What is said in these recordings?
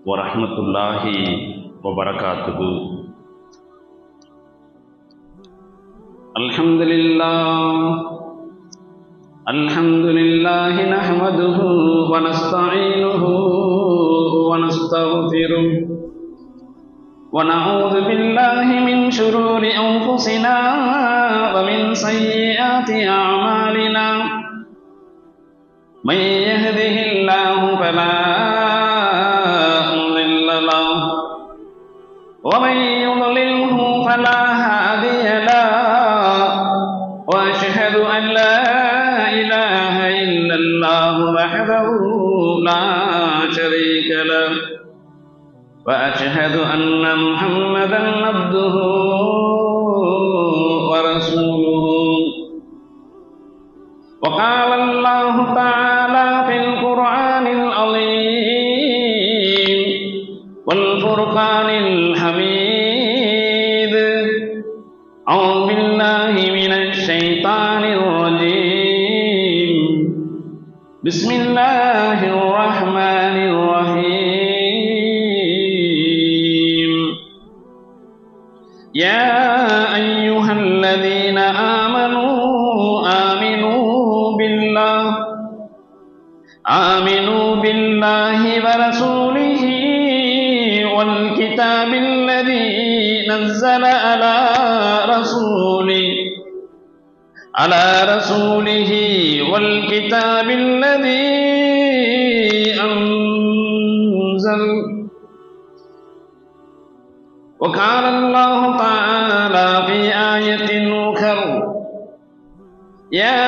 வரஹ்மத்துல்லாஹி வபரகாத்துஹு. அல்ஹம்துலில்லாஹி நஹ்மதுஹு வ நஸ்தஈனுஹு வ நஸ்தக்ஃபிருஹு வ நஊது பில்லாஹி மின் ஷுரூரி அன்ஃபுஸினா வ மின் ஸய்யிஆத்தி அஅமாலினா. மன் யஹ்திஹில்லாஹு ஃபலா முضل له ومن يضلله فلا هادي له وأشهد أن لا إله إلا الله وحده لا شريك له وأشهد أن محمدا عبده ورسوله. وقال الله تعالى في القرآن العظيم والفرقان الحميد: أعوذ بالله من الشيطان الرجيم. بسم الله الرحمن الرحيم. يا أيها الذين آمنوا آمنوا بالله ورسوله والكتاب الذي نزل على رسوله والكتاب الذي أنزل. وقال الله تعالى في آية أخرى: يا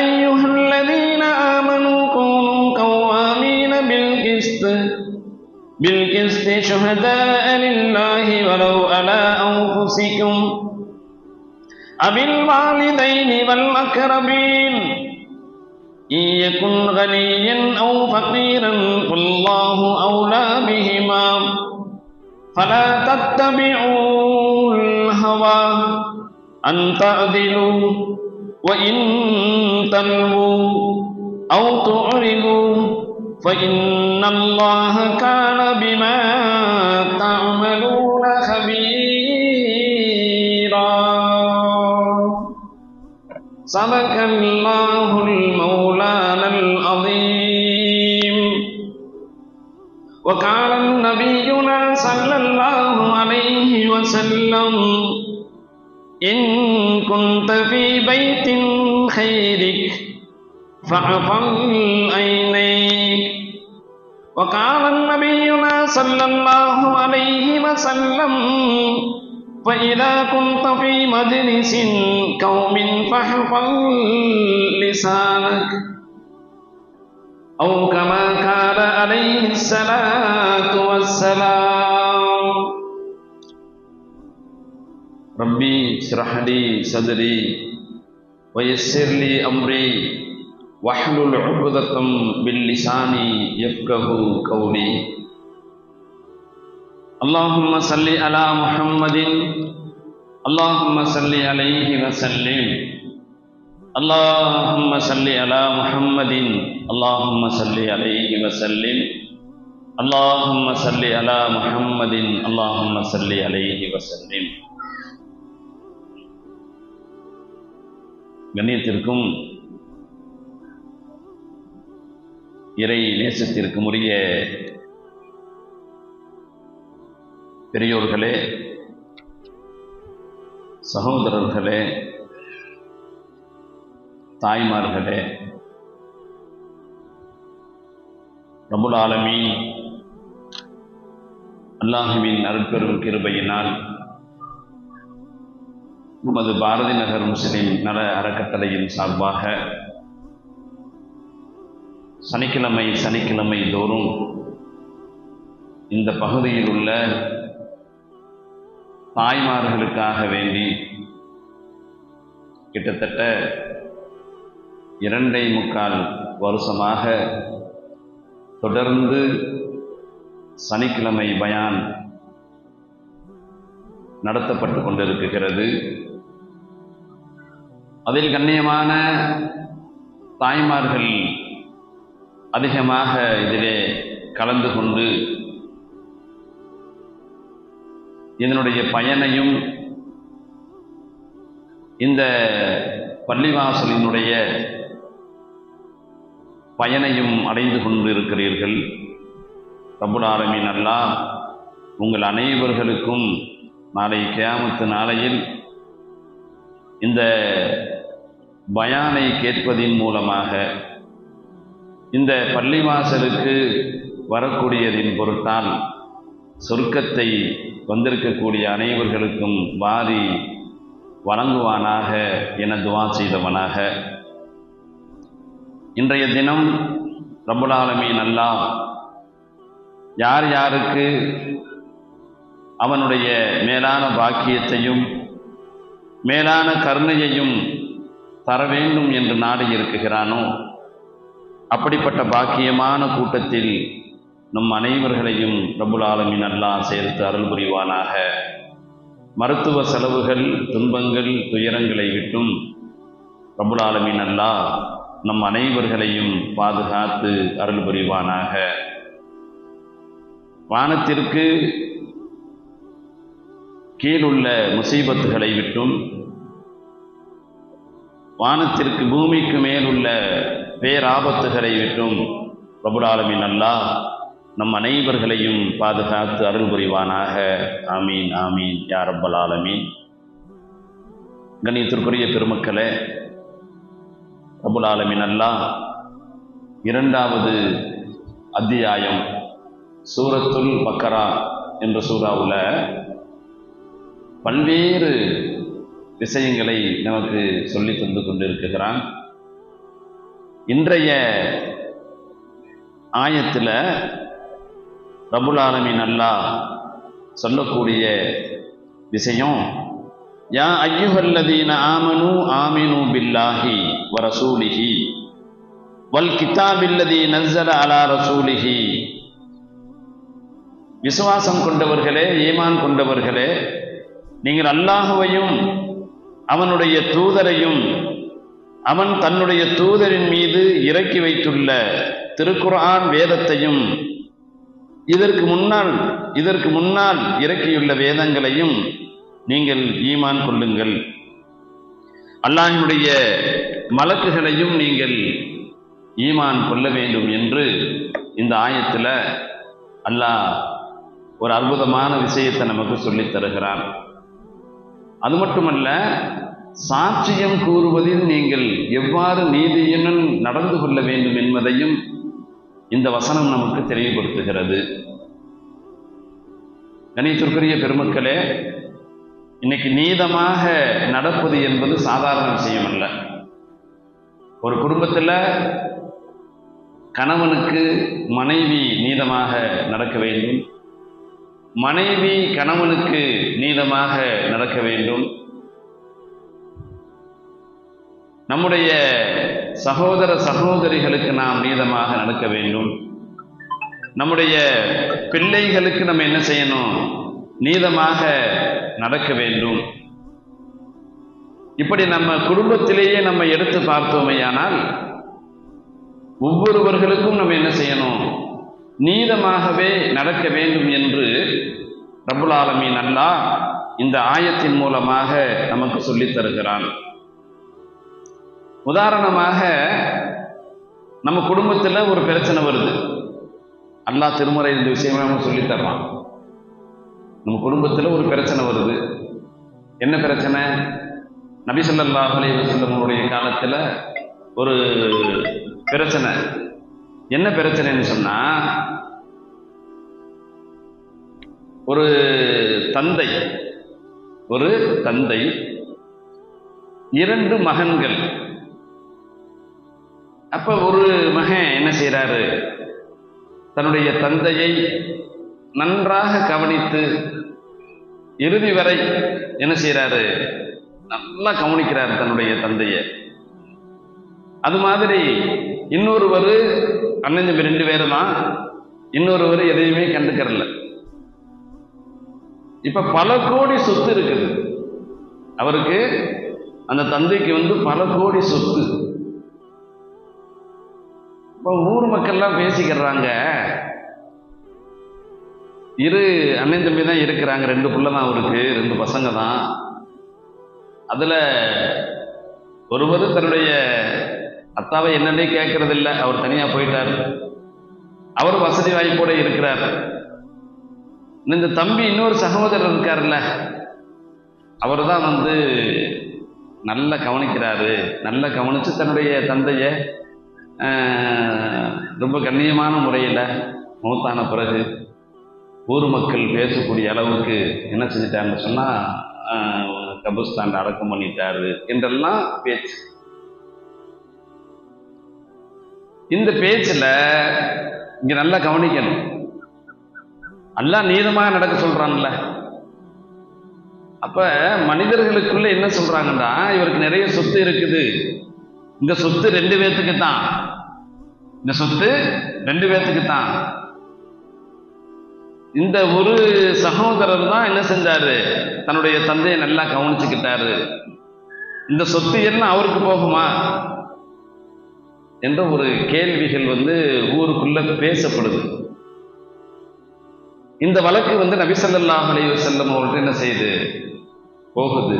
أيها الذين آمنوا كونوا قوامين بالقسط شهداء لله ولو على أنفسكم أو الوالدين والأقربين إن يكن غنيا أو فقيرا فالله أولى بهما فلا تتبعوا الهوى أن تعدلوا وإن تلووا أو تعرضوا فإن الله كان بما تعملون خبيرا. صدق الله المولانا العظيم. وقال نبينا صلى الله عليه وسلم: إن كنت في بيت خيرك فاعفض عينيك. وقال نبينا صلى الله عليه وسلم: فإذا كنت في مجلس قوم فاحفظ لسانك، أو كما قال عليه الصلاة والسلام. ربي اشرح لي صدري ويسر لي أمري واحلل عقدة من لساني يفقهوا قولي. اللهم صل على محمد اللهم صل عليه وسلم. اللهم صل على محمد اللهم صل عليه وسلم. اللهم صل على محمد اللهم صل عليه وسلم. கண்ணியத்திற்கும் இறை நேசத்திற்கும் உரிய பெரியோர்களே, சகோதரர்களே, தாய்மார்களே, ரப்புல் ஆலமீன் அல்லாஹுவின் அருட்பெரும் கிருபையினால் நமது பாரதி நகர் முஸ்லிம் நல அறக்கட்டளையின் சார்பாக சனிக்கிழமை தோறும் இந்த பகுதியில் உள்ள தாய்மார்களுக்காக வேண்டி கிட்டத்தட்ட 2.25 வருஷமாக தொடர்ந்து சனிக்கிழமை பயான் நடத்தப்பட்டு கொண்டிருக்கிறது. அதில் கண்ணியமான தாய்மார்கள் அதிகமாக இதிலே கலந்து கொண்டு இதனுடைய பயனையும் இந்த பள்ளிவாசலினுடைய பயனையும் அடைந்து கொண்டு இருக்கிறீர்கள். ரப்புல் ஆலமீன் அல்லாஹ் உங்கள் அனைவர்களுக்கும் நாளை கியாமத்து நாளையில் இந்த பயானை கேட்பதின் மூலமாக இந்த பள்ளிவாசலுக்கு வரக்கூடியதின் பொருட்டால் சொர்க்கத்தை வந்திருக்கக்கூடிய அனைவர்களுக்கும் வாரி வழங்குவானாக என துஆ செய்தவனாக, இன்றைய தினம் ரப்புல் ஆலமீன் அல்லாஹ் யார் யாருக்கு அவனுடைய மேலான பாக்கியத்தையும் மேலான கருணையையும் தர வேண்டும் என்று நாடி இருக்குகிறானோ அப்படிப்பட்ட பாக்கியமான கூட்டத்தில் நம் அனைவர்களையும் ரப்புல் ஆலமீன் அல்லாஹ் சேர்த்து அருள் புரிவானாக. மருத்துவ செலவுகள், துன்பங்கள், துயரங்களை விட்டும் ரப்புல் ஆலமீன் அல்லாஹ் நம் அனைவர்களையும் பாதுகாத்து அருள் புரிவானாக. வானத்திற்கு கீழுள்ள முசீபத்துகளை விட்டும் வானத்திற்கு பூமிக்கு மேலுள்ள பேராபத்துகளை விட்டும் ரப்புல் ஆலமீன் அல்லாஹ் நம் அனைவர்களையும் பாதுகாத்து அருள் புரிவானாக. ஆமீன் ஆமீன் யா ரப்பல் ஆலமீன். கண்ணியத்திற்குரிய பெருமக்களே, ரப்புல் ஆலமீன் அல்லாஹ் இரண்டாவது அத்தியாயம் சூரத்துல் பக்கரா என்ற சூறாவில் பல்வேறு விஷயங்களை நமக்கு சொல்லி தந்து கொண்டிருக்கிறான். இன்றைய ஆயத்தில் ரப்புல் ஆலமீன் அல்லாஹ் சொல்லக்கூடிய விஷயம், யா அய்யுஹல்லதீன ஆமனு ஆமினு பில்லாஹி வ ரசூலிஹி வல் கிதாபில்லதீ நஸ்ஸல அலா ரசூலிஹி. விசுவாசம் கொண்டவர்களே, ஈமான் கொண்டவர்களே, நீங்கள் அல்லாஹுவையும் அவனுடைய தூதரையும் அவன் தன்னுடைய தூதரின் மீது இறக்கி வைத்துள்ள திருக்குர்ஆன் வேதத்தையும் இதற்கு முன்னால் இறக்கியுள்ள வேதங்களையும் நீங்கள் ஈமான் கொள்ளுங்கள். அல்லாஹ்வுடைய மலக்குகளையும் நீங்கள் ஈமான் கொள்ள வேண்டும் என்று இந்த ஆயத்தில் அல்லாஹ் ஒரு அற்புதமான விஷயத்தை நமக்கு சொல்லித் தருகிறான். அது மட்டுமல்ல, சாட்சியம் கூறுவதில் நீங்கள் எவ்வாறு நீதியுடன் நடந்து கொள்ள வேண்டும் என்பதையும் இந்த வசனம் நமக்கு தெளிவுபடுத்துகிறது. கணித்திற்குரிய பெருமக்களே, இன்னைக்கு நீதமாக நடப்பது என்பது சாதாரண விஷயம் அல்ல. ஒரு குடும்பத்தில் கணவனுக்கு மனைவி நீதமாக நடக்க வேண்டும், மனைவி கணவனுக்கு நீதமாக நடக்க வேண்டும், நம்முடைய சகோதர சகோதரிகளுக்கு நாம் நீதமாக நடக்க வேண்டும், நம்முடைய பிள்ளைகளுக்கு நம்ம என்ன செய்யணும், நீதமாக நடக்க வேண்டும். இப்படி நம்ம குடும்பத்திலேயே நம்ம எடுத்து பார்த்தோமேயானால் ஒவ்வொருவர்களுக்கும் நம்ம என்ன செய்யணும், நீதமாகவே நடக்க வேண்டும் என்று ரப்புல் ஆலமீன் அல்லாஹ் இந்த ஆயத்தின் மூலமாக நமக்கு சொல்லித் தருகிறான். உதாரணமாக, நம்ம குடும்பத்தில் ஒரு பிரச்சனை வருது. அல்லாஹ் திருமறை இந்த விஷயமா நம்ம சொல்லித் தர்றான். நம்ம குடும்பத்தில் ஒரு பிரச்சனை வருது. என்ன பிரச்சனை? நபி ஸல்லல்லாஹு அலைஹி வஸல்லம் காலத்தில் ஒரு பிரச்சனை. என்ன பிரச்சனைன்னு சொன்னா, ஒரு தந்தை 2 மகன்கள். அப்ப ஒரு மகன் என்ன செய்யறாரு, தன்னுடைய தந்தையை நன்றாக கவனித்து இறுதி வரை என்ன செய்யறாரு, நல்லா கவனிக்கிறார் தன்னுடைய தந்தையை. அது மாதிரி இன்னொருவர், அண்ணன் 2 பேரு தான், இன்னொருவர் எதையுமே கண்டுக்கறல. இப்ப பல கோடி சொத்து இருக்குது அவருக்கு, அந்த தந்தைக்கு பல கோடி சொத்து. இப்போ ஊர் மக்கள்லாம் பேசிக்கிறாங்க, இரு அண்ணன் தம்பி தான் இருக்கிறாங்க, 2 பிள்ளை தான் அவருக்கு, 2 பசங்க தான். அதில் ஒருவர் தன்னுடைய அத்தாவை என்னன்னே கேட்கறதில்லை, அவர் தனியாக போயிட்டார். அவர் வசதி வாய்ப்போட இருக்கிறார். இந்த தம்பி இன்னொரு சகோதரர் இருக்கார்ல, அவர் தான் நல்லா கவனிக்கிறாரு. நல்லா கவனித்து தன்னுடைய தந்தையை ரொம்ப கண்ணியமான முறையில் மௌத்தான பிறகு ஊர் மக்கள் பேசக்கூடிய அளவுக்கு என்ன செஞ்சிட்டாருன்னு சொன்னால் கபுஸ்தான் அடக்கம் பண்ணிட்டாரு என்றெல்லாம் பேச்சு. இந்த பேச்சில் இங்கே நல்லா கவனிக்கணும். அல்லாஹ் நீதமாக நடக்க சொல்றான்ல. அப்ப மனிதர்களுக்குள்ள என்ன சொல்றாங்கன்னா, இவருக்கு நிறைய சொத்து இருக்குது, இந்த சொத்து 2 பேத்துக்கு தான், இந்த சொத்து 2 பேத்துக்கு தான். இந்த ஒரு சகோதரர் தான் என்ன செஞ்சாரு, தன்னுடைய தந்தையை நல்லா கவனிச்சுக்கிட்டாரு, இந்த சொத்து எல்லாம் அவருக்கு போகுமா என்ற ஒரு கேள்விகள் ஊருக்குள்ள பேசப்படுது. இந்த வழக்கு நபி ஸல்லல்லாஹு அலைஹி வஸல்லம் அவர்கள் என்ன செய்து போகுது.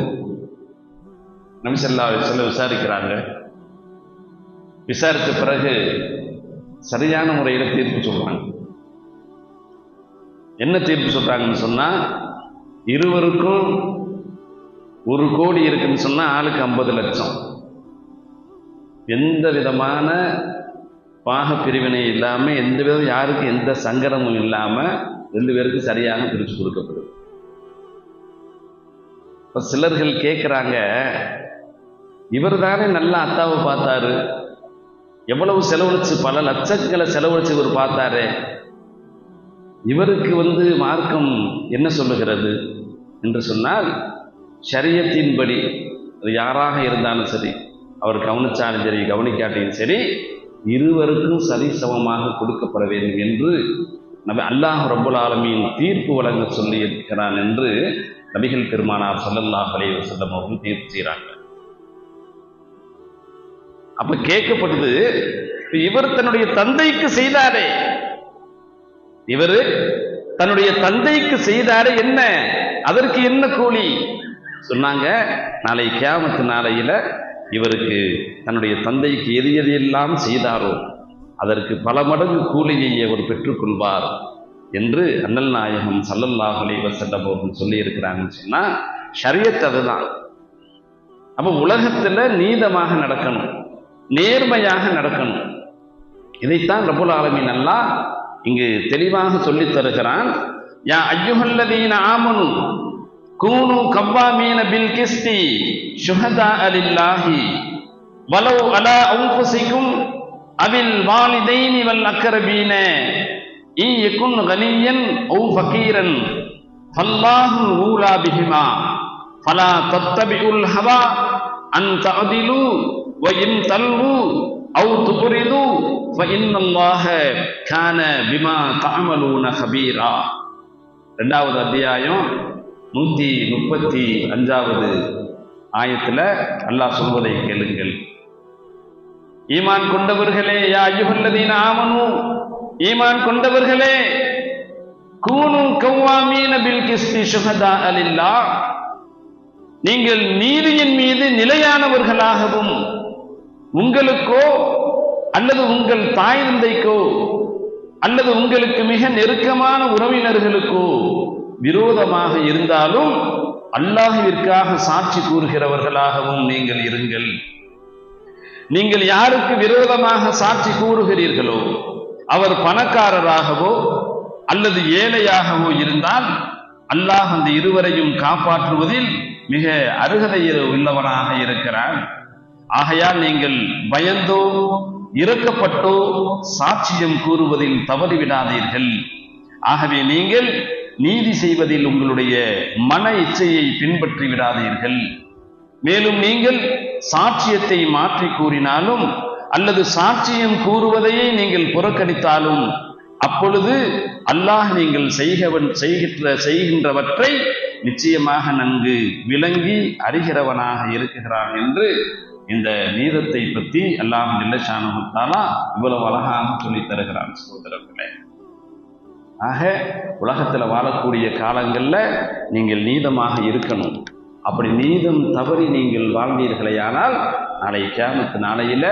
நபி ஸல்லல்லாஹு அலைஹி வஸல்லம் விசாரிக்கிறாங்க. விசாரித்த பிறகு சரியான முறையில் தீர்ப்பு சொல்றாங்க. என்ன தீர்ப்பு சொல்றாங்கன்னு சொன்னா, இருவருக்கும் 1 கோடி இருக்குன்னு சொன்னா ஆளுக்கு 50 லட்சம், எந்த விதமான பாக பிரிவினை இல்லாம, எந்த விதம் யாருக்கு எந்த சங்கடமும் இல்லாம 2 பேருக்கு சரியாக பிரிச்சு கொடுக்கப்படுது. இப்ப சிலர்கள் கேட்கிறாங்க, இவர் தானே நல்லா அத்தாவை பார்த்தாரு, எவ்வளவு செலவழிச்சு, பல லட்சங்களை செலவழிச்சு இவர் பார்த்தாரு, இவருக்கு மார்க்கம் என்ன சொல்லுகிறது என்று சொன்னால், ஷரியத்தின்படி அது யாராக இருந்தாலும் சரி, அவர் கவனிச்சாலும் சரி கவனிக்காட்டியும் சரி, இருவருக்கும் சரிசமமாக கொடுக்கப்பட வேண்டும் என்று அல்லாஹ் ரப்புல் ஆலமீன் தீர்ப்பு வழங்க சொல்லி இருக்கிறான் என்று நபிகள் பெருமானார் ஸல்லல்லாஹு அலைஹி வஸல்லம் அவர்கள் தீர்ப்பு செய்கிறாங்க. அப்ப கேட்கப்படுது, இவர் தன்னுடைய தந்தைக்கு செய்தாரே, இவர் தன்னுடைய தந்தைக்கு செய்தாரே, என்ன அதற்கு என்ன கூலி சொன்னாங்க. நாளை கியாமத்து நாளையில இவருக்கு தன்னுடைய தந்தைக்கு எது எல்லாம் செய்தாரோ அதற்கு பல மடங்கு கூலியை அவர் பெற்றுக்கொள்வார் என்று அண்ணல் நாயகம் ஸல்லல்லாஹு அலைஹி வஸல்லம் அவர்கள் சொல்லி இருக்கிறாங்கன்னு சொன்னா, ஷரியத் அதுதான். அப்ப உலகத்துல நீதமாக நடக்கணும், நேர்மையாக நடக்கணும். இதைத்தான் ரப்புல் ஆலமீன் அல்லாஹ் இங்கு தெளிவாக சொல்லித் தருகிறான். யா அய்யுஹல்லதீன ஆமனு கூனு கவ்வாமீன பில் கிஸ்தி ஷுஹதா லில்லாஹி வலவ் அலா அன்ஃபுஸிகும் அவில் வாலிதைனி வல் அக்ரபீன இன் யகுன் கனியன் அவ் ஃபகீரன் ஃபல்லாஹு ஊலா பிஹிமா ஃபலா தத்தபிஉல் ஹவா அன் தஅதிலு வ இன் தல்வு அவ் துக்ரிது ஃபஇன்னல்லாஹ கான பிமா தஅமலூன கபீரா. 2வது அத்தியாயம் 135வது ஆயத்துல அல்லாஹ் சொல்வதை கேளுங்கள். ஈமான் கொண்டவர்களே, யா அய்யுஹல்லதீன ஆமனு, ஈமான் கொண்டவர்களே, கூனு கவ்வாமீன பில் கிஸ்தி ஷுஹதா லில்லாஹ், நீங்கள் நீதியின் மீது நிலையானவர்களாகவும், உங்களுக்கோ அல்லது உங்கள் தாய் தந்தைக்கோ அல்லது உங்களுக்கு மிக நெருக்கமான உறவினர்களுக்கோ விரோதமாக இருந்தாலும் அல்லாஹ்விற்காக சாட்சி கூறுகிறவர்களாகவும் நீங்கள் இருங்கள். நீங்கள் யாருக்கு விரோதமாக சாட்சி கூறுகிறீர்களோ அவர் பணக்காரராகவோ அல்லது ஏழையாகவோ இருந்தால் அல்லாஹ் அந்த இருவரையும் காப்பாற்றுவதில் மிக அருகதை உள்ளவனாக இருக்கிறான். ஆகையால் நீங்கள் பயந்தோ இரக்கப்பட்டோ சாட்சியம் கூறுவதில் தவறிவிடாதீர்கள். ஆகவே நீங்கள் நீதி செய்வதில் உங்களுடைய மன இச்சையை பின்பற்றி விடாதீர்கள். மேலும் நீங்கள் சாட்சியத்தை மாற்றி கூறினாலும் அல்லது சாட்சியம் கூறுவதையே நீங்கள் புறக்கணித்தாலும் அப்பொழுது அல்லாஹ் நீங்கள் செய்கின்றவற்றை நிச்சயமாக நன்கு விளங்கி அறிகிறவனாக இருக்கிறான் என்று இந்த நீதத்தை பற்றி அல்லாஹ் ஜல்ல ஷானஹு வ தஆலா இவ்வளவு அழகாக சொல்லித் தருகிறான். சகோதரர்களே, ஆக உலகத்தில் வாழக்கூடிய காலங்களில் நீங்கள் நீதமாக இருக்கணும். அப்படி நீதம் தவறி நீங்கள் வாழ்ந்தீர்களேயானால் நாளை கியாமத் நாளையில்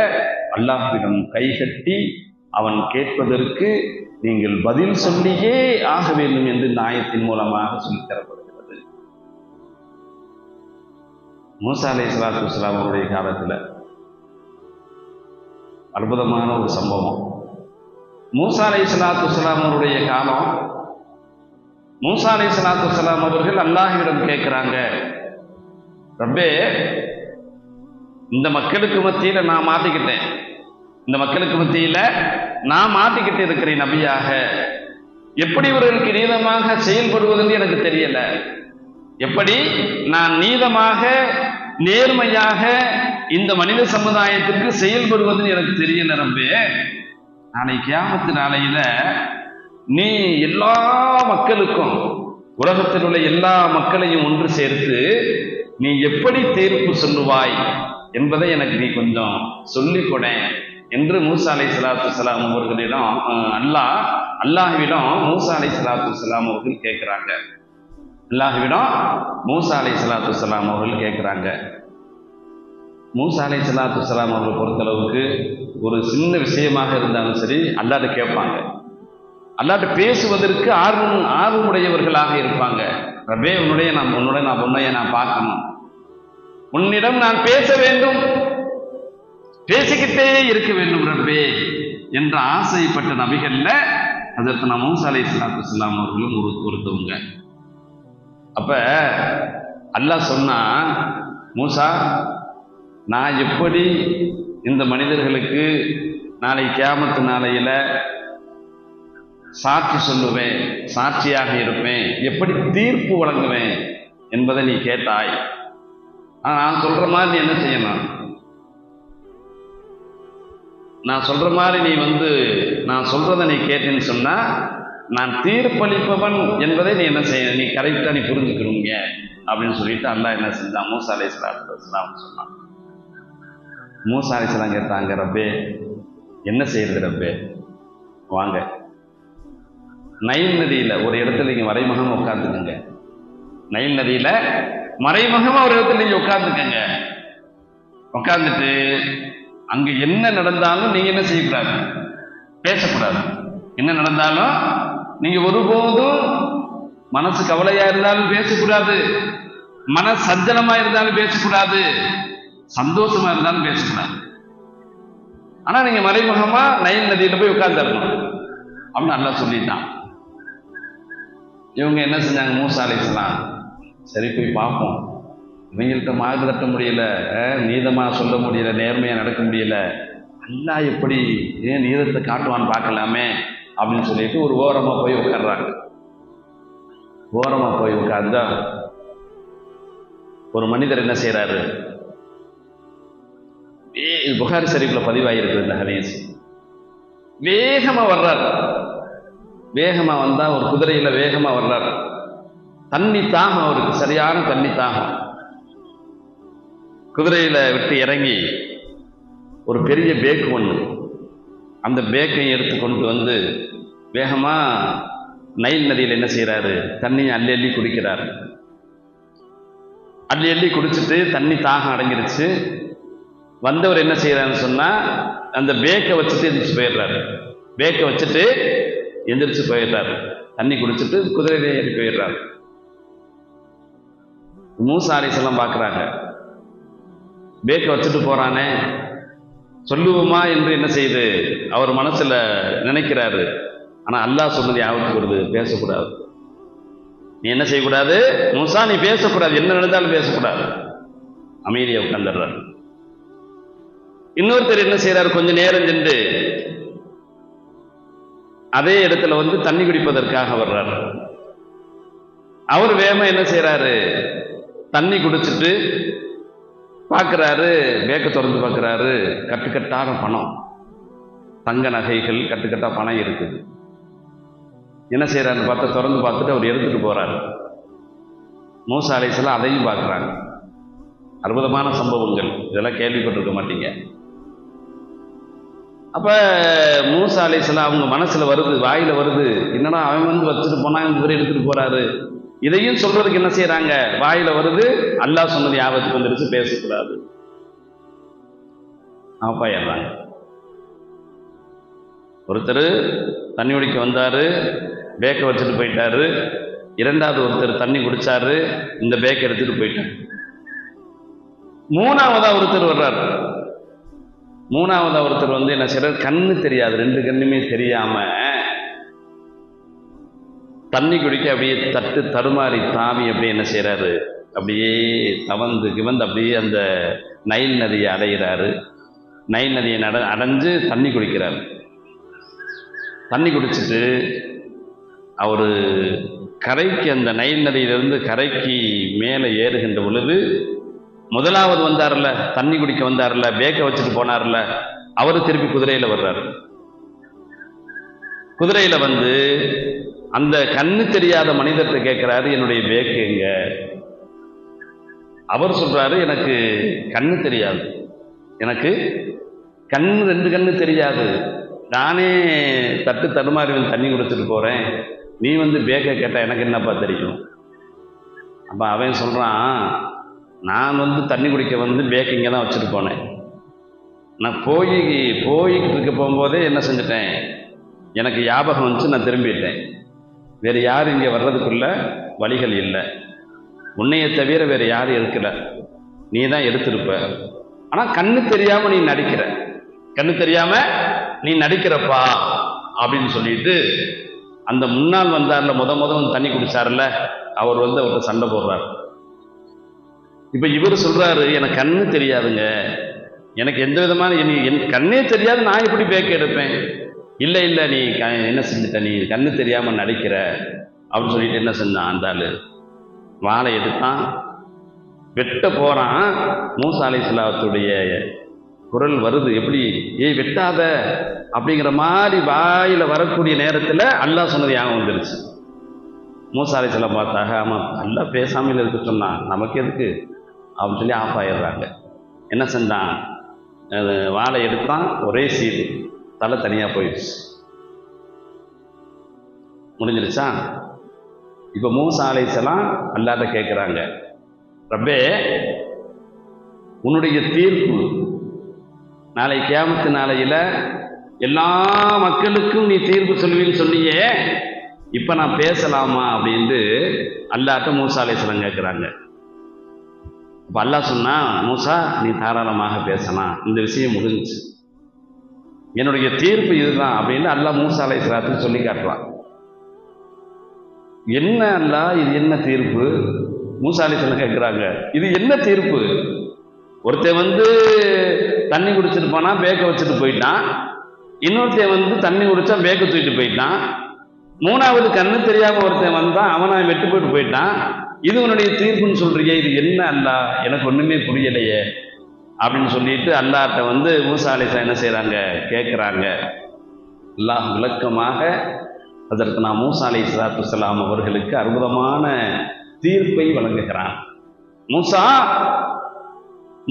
அல்லாஹ்விடம் கைகட்டி அவன் கேட்பதற்கு நீங்கள் பதில் சொல்லியே ஆக வேண்டும் என்று இந்த ஆயத்தின் மூலமாக சொல்லித் தரப்படுகிறது. மூசா அலைஹிஸ்ஸலாத்து வஸ்ஸலாம் அவருடைய காலத்தில் அற்புதமான ஒரு சம்பவம். மூசா அலைஹிஸ்ஸலாத்து வஸ்ஸலாம் அவருடைய காலம், மூசா அலைஹிஸ்ஸலாத்து வஸ்ஸலாம் அவர்கள் அல்லாஹ்விடம் கேட்கிறாங்க, ரப்பே, இந்த மக்களுக்கு மத்தியில் நான் மாட்டிக்கிட்டேன், இந்த மக்களுக்கு மத்தியில் நான் மாட்டிக்கிட்டு இருக்கிறேன் நபியாக. எப்படி இவர்களுக்கு நீதமாக செயல்படுவதுன்னு எனக்கு தெரியல. எப்படி நான் நீதமாக நேர்மையாக இந்த மனித சமுதாயத்திற்கு செயல்படுவதுன்னு எனக்கு தெரியல ரப்பே. நாளை கியாமத்து நாளையில நீ எல்லா மக்களுக்கும், உலகத்தில் உள்ள எல்லா மக்களையும் ஒன்று சேர்த்து நீ எப்படி தீர்ப்பு சொல்லுவாய் என்பதை எனக்கு நீ கொஞ்சம் சொல்லிக் கொட என்று மூசா அலைஹிஸ்ஸலாத்து வஸ்ஸலாம் அவர்களிடம் அல்லாஹ்விடம் மூசா அலைஹிஸ்ஸலாத்து வஸ்ஸலாம் அவர்கள் கேட்கிறாங்க. அல்லாஹ்விடம் மூசா அலைஹிஸ்ஸலாத்து வஸ்ஸலாம் அவர்கள் கேட்கிறாங்க. மூசா அலைஹிஸ்ஸலாத்து வஸ்ஸலாம் அவர்கள் பொறுத்தளவுக்கு ஒரு சின்ன விஷயமாக இருந்தாலும் சரி அல்லாஹ்ட்ட கேட்பாங்க. அல்லாஹ்ட்ட பேசுவதற்கு ஆர்வமுடையவர்களாக இருப்பாங்க. ரப்பே, உன்னுடைய நான் பார்க்கணும், உன்னிடம் நான் பேச வேண்டும், பேசிக்கிட்டே இருக்க வேண்டும் ரப்பே என்ற ஆசைப்பட்ட நபிகள்ல அதற்கு நான் மூசா அலைஹிஸ்ஸலாத்து வஸ்ஸலாம் அவர்களும் ஒருத்தவங்க. அப்ப அல்லாஹ் சொன்னா, மூசா, நான் எப்படி இந்த மனிதர்களுக்கு நாளை கியாமத்து நாளையில சாட்சி சொல்லுவேன், சாட்சியாக இருப்பேன், எப்படி தீர்ப்பு வழங்குவேன் என்பதை நீ கேட்டாய். நான் சொல்ற மாதிரி நீ என்ன செய்யணும், நான் சொல்ற மாதிரி நீ நான் சொல்றதை நீ கேட்டேன்னு சொன்னா நான் தீர்ப்பளிப்பவன் என்பதை நீ என்ன செய்ய, நீ கரெக்டா நீ புரிஞ்சுக்கணுங்க அப்படின்னு சொல்லிட்டு அல்லாஹ் என்ன செஞ்சான், மூசா அலைஹிஸ்ஸலாத்து வஸ்ஸலாம் சொன்னான். மூசா அலைஹிஸ்ஸலாம் கேட்டாங்க, ரப்பே, என்ன செய்யறது ரப்பே, வாங்க நைல் நதியில ஒரு இடத்துல நீங்க மறைமுகமா உட்கார்ந்துக்கங்க, நைல் நதியில மறைமுகமா ஒரு இடத்துல நீங்க உட்கார்ந்துக்கங்க, உட்கார்ந்துட்டு அங்க என்ன நடந்தாலும் நீங்க என்ன செய்யக்கூடாது, பேசக்கூடாது. என்ன நடந்தாலும் நீங்க ஒருபோதும் மனசு கவலையா இருந்தாலும் பேசக்கூடாது, மன சஞ்சலமா இருந்தாலும் பேசக்கூடாது, சந்தோஷமா இருந்தாலும் பேசக்கூடாது. ஆனா நீங்க மறைமுகமா நைல் நதியில போய் உட்கார்ந்துடணும் அப்படின்னு அல்லாஹ் சொல்லிட்டான். இவங்க என்ன செஞ்சாங்க, மூசா அலைஹிஸ்ஸலாம், சரி போய் பார்ப்போம், இவங்கள்ட்ட மார்பு தட்ட முடியல, நீதமா சொல்ல முடியல, நேர்மையா நடக்க முடியல, அல்லாஹ் எப்படி ஏன் நீதத்தை காட்டுவான்னு பார்க்கலாமே அப்படின்னு சொல்லிட்டு ஒரு ஓரமா போய் உட்கார்றாங்க. ஓரமா போய் உட்கார்ந்தா ஒரு மனிதர் என்ன செய்யறாரு, புகாரி ஷரீஃப்ல பதிவாயிருக்கு இந்த ஹதீஸ். வேகமா வர்றாரு, வேகமா வந்தா ஒரு குதிரையில வேகமா வர்றாரு. தண்ணி தாகம், அவருக்கு சரியான தண்ணி தாகம். குதிரையில விட்டு இறங்கி ஒரு பெரிய பேக்கு ஒன்று, அந்த பேக்கை எடுத்து கொண்டு வேகமா நைல் நதியில் என்ன செய்யறாரு, தண்ணியை அள்ளி அள்ளி குடிக்கிறாரு. அள்ளி அள்ளி குடிச்சிட்டு தண்ணி தாகம் அடங்கிருச்சு. வந்தவர் என்ன செய்யறாருன்னு சொன்னா, அந்த பேக்கை வச்சுட்டு எந்திரிச்சு போயிடுறாரு. பேக்கை வச்சுட்டு எந்திரிச்சு போயிடுறாரு, தண்ணி குடிச்சிட்டு குதிரையிலே ஏறி போயிடுறாரு. மூசா அலைஹிஸ்ஸலாம் பார்க்குறாங்க, பேக்கை வச்சுட்டு போறானே, சொல்லுவோமா என்று என்ன செய்யுது அவர் மனசுல நினைக்கிறாரு. ஆனா அல்லாஹ் சொன்னது ஞாபகத்துக்கு வருது, பேசக்கூடாது. நீ என்ன செய்யக்கூடாது மூசா, நீ பேசக்கூடாது, என்ன நடந்தாலும் பேசக்கூடாது, அமைதியா உட்கார்ந்துடுறாரு. இன்னொருத்தர் என்ன செய்யறாரு, கொஞ்ச நேரம் சென்று அதே இடத்துல தண்ணி குடிப்பதற்காக வர்றாரு. அவர் வேகமா என்ன செய்யறாரு, தண்ணி குடிச்சிட்டு பார்க்குறாரு, பேக்கை திறந்து பார்க்குறாரு, கட்டுக்கட்டான பணம், தங்க நகைகள், கட்டுக்கட்டா பணம் இருக்குது. என்ன செய்யறாருன்னு பார்த்தா திறந்து பார்த்துட்டு அவர் எடுத்துட்டு போறாரு. மூசா அலைஹிஸ்ஸலாம் அதையும் பார்க்குறாங்க. அற்புதமான சம்பவங்கள், இதெல்லாம் கேள்விப்பட்டிருக்க மாட்டீங்க. அப்ப மூசா அலைஹிஸ்ஸலாம் அவங்க மனசுல வருது, வாயில வருது, என்னடா அவன் வந்து வச்சுட்டு போனா இவர் எடுத்துட்டு போறாரு. இதையும் சொல்றதுக்கு என்ன செய்யறாங்க, வாயில வருது, அல்லாஹ் சொன்னது ஞாபகத்துக்கு வந்துருச்சு, பேசக்கூடாது, ஆப்பாயிடுறாங்க. ஒருத்தர் தண்ணி குடிக்க வந்தாரு, பேக்கை வச்சுட்டு போயிட்டாரு. இரண்டாவது ஒருத்தர் தண்ணி குடிச்சாரு, இந்த பேக்கை எடுத்துட்டு போயிட்டாரு. மூணாவதா ஒருத்தர் வர்றாரு. மூணாவதா ஒருத்தர் வந்து என்ன செய்யறாரு, கண்ணு தெரியாது, ரெண்டு கண்ணுமே தெரியாம தண்ணி குடிக்க அப்படியே தட்டு தடுமாறி தாவி அப்படியே என்ன செய்யறாரு, அப்படியே தவந்து கிவந்து அப்படியே அந்த நைல் நதியை அடைகிறாரு. நைல் நதியை அடைஞ்சு தண்ணி குடிக்கிறார். தண்ணி குடிச்சிட்டு அவரு கரைக்கு, அந்த நைல் நதியிலிருந்து கரைக்கு மேலே ஏறுகின்ற பொழுது, முதலாவது வந்தார்ல, தண்ணி குடிக்க வந்தார்ல, பேக்கை வச்சுட்டு போனார்ல, அவரு திருப்பி குதிரையில வர்றாரு. குதிரையில வந்து அந்த கண்ணு தெரியாத மனிதர்கிட்ட கேட்கிறாரு, என்னுடைய பேக்கு எங்க? அவர் சொல்றாரு, எனக்கு கண்ணு தெரியாது, எனக்கு கண்ணு, ரெண்டு கண்ணு தெரியாது, நானே தட்டு தடுமாறி தண்ணி குடிச்சிட்டு போறேன், நீ வந்து பேக்கை கேட்டா எனக்கு என்னப்பா தெரியும்? அப்ப அவன் சொல்றான், நான் வந்து தண்ணி குடிக்க வந்து பேக் இங்கே தான் வச்சுட்டு போனேன். நான் போய்கிட்டு இருக்க போகும்போதே என்ன செஞ்சிட்டேன், எனக்கு ஞாபகம் வந்துச்சு, நான் திரும்பிட்டேன். வேறு யாரும் இங்கே வர்றதுக்குள்ள வழிகள் இல்லை, உன்னைய தவிர வேறு யாரும் இருக்கல, நீ தான் எடுத்திருப்ப. ஆனால் கண்ணு தெரியாம நீ நடிக்கிற, கண்ணு தெரியாம நீ நடிக்கிறப்பா அப்படின்னு சொல்லிட்டு அந்த முன்னால் வந்தார்ல, முதல் தண்ணி குடிச்சார்ல, அவர் வந்து அவர்கிட்ட சண்டை போடுறார். இப்ப இவர் சொல்றாரு, எனக்கு கண்ணு தெரியாதுங்க, எனக்கு எந்த விதமான என் கண்ணே தெரியாது, நான் எப்படி பேக்க எடுப்பேன்? இல்லை இல்லை, நீ என்ன செஞ்சுட்ட, நீ கண்ணு தெரியாம நடிக்கிற அப்படின்னு சொல்லிட்டு என்ன செஞ்சான், அந்த ஆளு வாளை எடுத்தான், வெட்ட போறான். மூசா அலைஹிஸ்ஸலாத்துடைய குரல் வருது, எப்படி, ஏய் வெட்டாத அப்படிங்கிற மாதிரி வாயில வரக்கூடிய நேரத்தில் அல்லாஹ் சொன்னது ஞாபகம் வந்துருச்சு. மூசா அலைஹிஸ்ஸலாம் பார்த்தாக, ஆமா அல்லாஹ் பேசாமல் இருக்க சொன்னான், நமக்கு எதுக்கு அப்படின்னு சொல்லி ஆஃப் ஆயிடுறாங்க. என்ன செஞ்சான், வாழை எடுத்தான், ஒரே சீடு, தலை தனியாக போயிடுச்சு, முடிஞ்சிருச்சா? இப்போ மூசா அலைஹிஸ்ஸலாம் அல்லாஹ்ட்ட கேட்குறாங்க, ரப்பே உன்னுடைய தீர்ப்பு நாளை கியாமத்து நாளையில் எல்லா மக்களுக்கும் நீ தீர்ப்பு சொல்லுவீன்னு சொன்னியே, இப்போ நான் பேசலாமா அப்படின்ட்டு அல்லாஹ்ட்ட மூசா அலைஹிஸ்ஸலாம் கேட்குறாங்க. அப்போ அல்லாஹ் சொன்னா, மூசா நீ தாராளமாக பேசலாம், இந்த விஷயம் முடிஞ்சுச்சு, என்னுடைய தீர்ப்பு இதுதான் அப்படின்னு அல்லாஹ் மூசா அலைஹிஸ்ஸலாத்துக்கு சொல்லி காட்டுறான். என்ன அல்லாஹ், இது என்ன தீர்ப்பு? மூசா அலைஹிஸ்ஸலாம் கேட்குறாங்க, இது என்ன தீர்ப்பு? ஒருத்தன் வந்து தண்ணி குடிச்சிட்டு போனா பேக்கை வச்சுட்டு போயிட்டான், இன்னொருத்தன் வந்து தண்ணி குடிச்சா பேக்கை தூக்கிட்டு போயிட்டான், மூணாவது கண்ணு தெரியாம ஒருத்தன் வந்தான், அவனை வெட்டு போயிட்டு போயிட்டான், இது உன்னுடைய தீர்ப்புன்னு சொல்றியே, இது என்ன அல்லாஹ், எனக்கு ஒண்ணுமே புரியலையே அப்படின்னு சொல்லிட்டு அல்லாஹ்ட்ட வந்து மூசா அலைஹிஸ்ஸலாம் என்ன செய்யறாங்க, கேட்குறாங்க. அல்லாஹ் விளக்கமாக அதற்கு நான் மூசா அலைஹிஸ்ஸலாத்து வஸ்ஸலாம் அவர்களுக்கு அற்புதமான தீர்ப்பை வழங்குகிறான். மூசா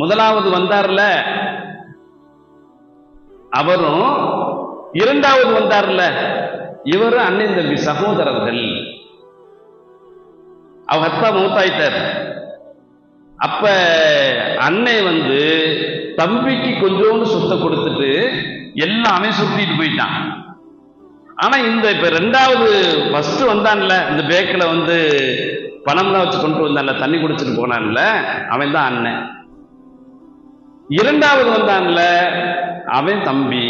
முதலாவது வந்தார்ல அவரும், இரண்டாவது வந்தார்ல இவரும் அண்ணன் தம்பி சகோதரர்கள். அவங்க அத்தா மூத்தாயிட்டார். அப்ப அன்னை வந்து தம்பிக்கு கொஞ்சோண்டு சொத்தை கொடுத்துட்டு எல்லாமே சுத்திட்டு போயிட்டான். ஆனா இந்த இப்ப ரெண்டாவது ஃபர்ஸ்ட் வந்தான்ல, இந்த பேக்கில் வந்து பணம்லாம் வச்சு கொண்டு வந்தான்ல, தண்ணி குடிச்சிட்டு போனான்ல, அவன் தான் அண்ணன். இரண்டாவது வந்தான்ல அவன் தம்பி,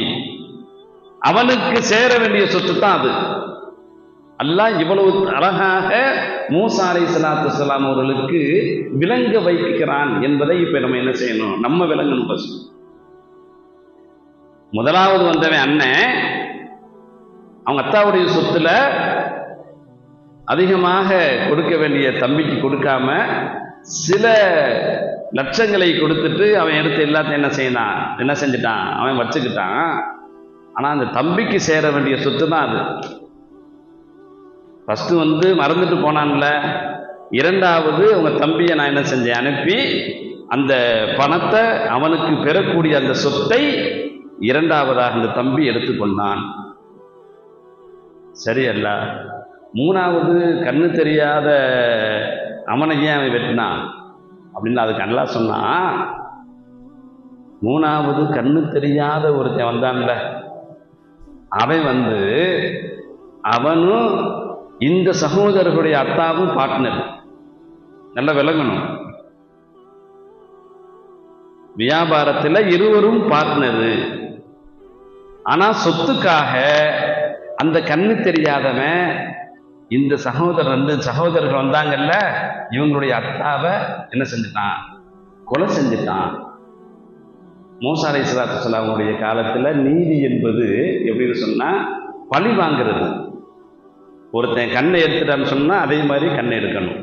அவனுக்கு சேர வேண்டிய சொத்து தான் அது. அல்லாஹ் இவ்வளவு அழகாக மூசா அலைஹிஸ்ஸலாத்து வஸ்ஸலாம் அவர்களுக்கு விளங்க வைக்கிறான் என்பதை இப்ப நம்ம என்ன செய்யணும், நம்ம விளங்கணும். ஃபர்ஸ்ட் முதலாவது வந்தவன் அண்ணன், அவங்க அத்தாவுடைய சொத்துல அதிகமாக கொடுக்க வேண்டிய தம்பிக்கு கொடுக்காம சில லட்சங்களை கொடுத்துட்டு அவன் எடுத்து எல்லாத்தையும் என்ன செஞ்சிட்டான், அவன் வச்சுக்கிட்டான். ஆனா அந்த தம்பிக்கு சேர வேண்டிய சொத்து தான் அது. ஃபர்ஸ்ட் வந்து மறந்துட்டு போனான்ல, இரண்டாவது உங்க தம்பியை நான் என்ன செஞ்சேன், அனுப்பி அந்த பணத்தை அவனுக்கு பெறக்கூடிய அந்த சொத்தை இரண்டாவதாக இந்த தம்பி எடுத்துக்கொண்டான், சரியல்ல. மூணாவது கண்ணு தெரியாத அவனை ஏன் அவன் வெட்டினான் அப்படின்னு அதுக்கு அல்லாஹ் சொன்னான், மூணாவது கண்ணு தெரியாத ஒருத்தன் வந்தான்ல, அவன் அவனும் இந்த சகோதரர்களுடைய அத்தாவும் பார்ட்னர். நல்லா விளங்கணும், வியாபாரத்தில் இருவரும் பார்ட்னரு. ஆனா சொத்துக்காக அந்த கண்ணு தெரியாதவன் இந்த ரெண்டு சகோதரர்கள் வந்தாங்கல்ல, இவங்களுடைய அத்தாவை என்ன செஞ்சுட்டான்? கொலை செஞ்சுட்டான். மூசா அலைஹிஸ்ஸலாத்து வஸ்ஸலாமுடைய காலத்துல நீதி என்பது எப்படின்னு சொன்னா பழி வாங்கிறது. ஒருத்தன் கண்ணை எடுத்துட்டான்னு சொன்னா அதே மாதிரி கண்ணை எடுக்கணும்.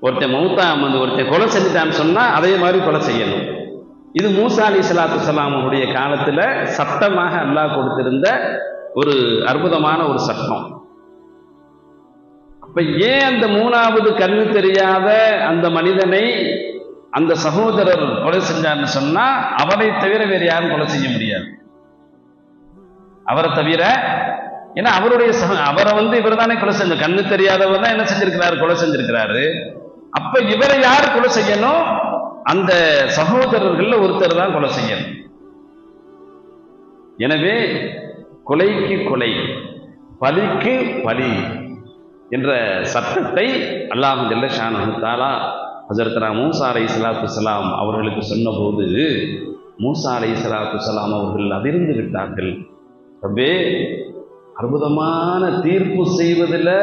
ஒருத்தன் ஒருத்தன் கொலை செஞ்சுட்டான்னு சொன்னா அதே மாதிரி கொலை செய்யணும். இது மூசா அலைஹிஸ்ஸலாத்து வஸ்ஸலாமுடைய காலத்துல சட்டமாக அல்லாஹ் கொடுத்திருந்த ஒரு அற்புதமான ஒரு சட்டம். அப்ப ஏன் அந்த மூணாவது கண்ணு தெரியாத அந்த மனிதனை அந்த சகோதரர் கொலை செஞ்சார்னு சொன்னா அவரை தவிர வேறு யாரும் கொலை செய்ய முடியாது. அவரை தவிர, ஏன்னா அவருடைய அவரை இவர் தானே கொலை செஞ்ச, கண்ணு தெரியாதவர் தான் என்ன செஞ்சிருக்கிறாரு? கொலை செஞ்சிருக்கிறாரு. அப்ப இவரை யார் கொலை செய்யணும்? அந்த சகோதரர்கள் ஒருத்தர் தான் கொலை செய்யணும். எனவே கொலைக்கு கொலை, பலிக்கு பலி என்ற சட்டத்தை அல்லாஹ் ஜல்ல ஷானஹு தஆலா ஹஜ்ரத் மூசா அலைஹிஸ்ஸலாத்து வஸ்ஸலாம் அவர்களுக்கு சொன்னபோது மூசா அலைஹிஸ்ஸலாத்து வஸ்ஸலாம் அவர்கள் அதிர்ந்து விட்டார்கள். ரப்பே, அற்புதமான தீர்ப்பு செய்வதில்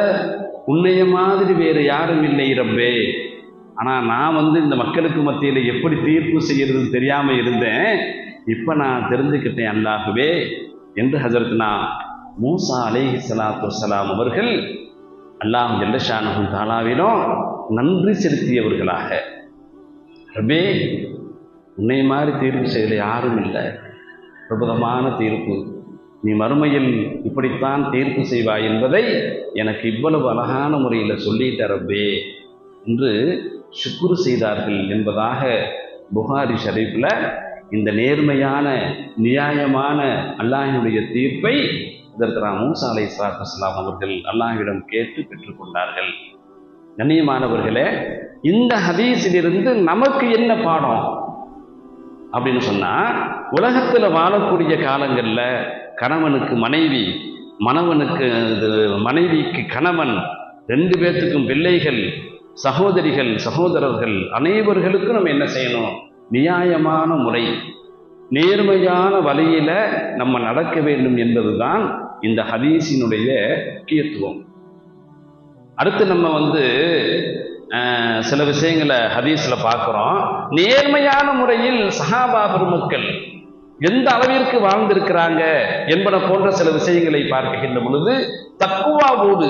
உன்னைய மாதிரி வேறு யாரும் இல்லை ரப்பே. ஆனால் நான் இந்த மக்களுக்கு மத்தியில் எப்படி தீர்ப்பு செய்யறது தெரியாமல் இருந்தேன், இப்போ நான் தெரிஞ்சுக்கிட்டேன் அல்லாஹ்வே என்று ஹஜ்ரத்னா மூசா அலைஹிஸ்ஸலாத்து வஸ்ஸலாம் அவர்கள் அல்லாஹ் ஜல்ல ஷானஹு தஆலாவிடம் நன்றி செலுத்தியவர்களாக, ரப்பே உன்னை மாதிரி தீர்ப்பு செய்யல யாரும் இல்லை, அற்புதமான தீர்ப்பு, நீ மறுமையில் இப்படித்தான் தீர்ப்பு செய்வாய் என்பதை எனக்கு இவ்வளவு அழகான முறையில் சொல்லிட்ட ரப்பே என்று ஷுக்ரு செய்தார்கள் என்பதாக புகாரி ஷரீஃபில் இந்த நேர்மையான நியாயமான அல்லாஹ்வுடைய தீர்ப்பை இதற்கு மூசா அலைஹிஸ்ஸலாத்து வஸ்ஸலாம் அவர்கள் அல்லாஹ்விடம் கேட்டு பெற்றுக்கொண்டார்கள். கண்ணியமானவர்களே, இந்த ஹதீஸிலிருந்து நமக்கு என்ன பாடம் அப்படின்னு சொன்னா, உலகத்தில் வாழக்கூடிய காலங்களில் கணவனுக்கு மனைவி, மனைவிக்கு கணவன், ரெண்டு பேர்த்துக்கும் பிள்ளைகள், சகோதரிகள், சகோதரர்கள் அனைவர்களுக்கும் நம்ம என்ன செய்யணும்? நியாயமான முறை, நேர்மையான வழியில நம்ம நடக்க வேண்டும் என்பதுதான் இந்த ஹதீஸினுடைய முக்கியத்துவம். அடுத்து நம்ம சில விஷயங்களை ஹதீஸ்ல பார்க்கிறோம். நேர்மையான முறையில் சஹாபா பெருமக்கள் எந்த அளவிற்கு வாழ்ந்திருக்கிறாங்க என்பன போன்ற சில விஷயங்களை பார்க்கின்ற பொழுது தக்குவாவோடு,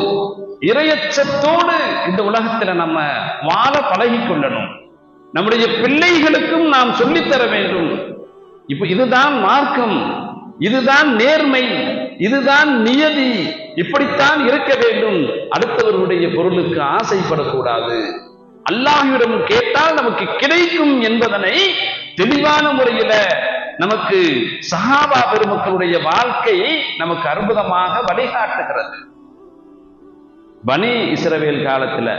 இறையச்சத்தோடு இந்த உலகத்துல நம்ம வாழ பழகி கொள்ளணும். நம்முடைய பிள்ளைகளுக்கும் நாம் சொல்லித்தர வேண்டும். இப்ப இதுதான் மார்க்கம், இதுதான் நேர்மை, இதுதான் நியதி, இப்படித்தான் இருக்க வேண்டும். அடுத்தவர்களுடைய பொருளுக்கு ஆசைப்படக்கூடாது. அல்லாஹ்விடம் கேட்டால் நமக்கு கிடைக்கும் என்பதனை தெளிவான முறையில நமக்கு சஹாபா பெருமக்களுடைய வாழ்க்கை நமக்கு அற்புதமாக வழிகாட்டுகிறது. பனி இஸ்ரவேல் காலத்துல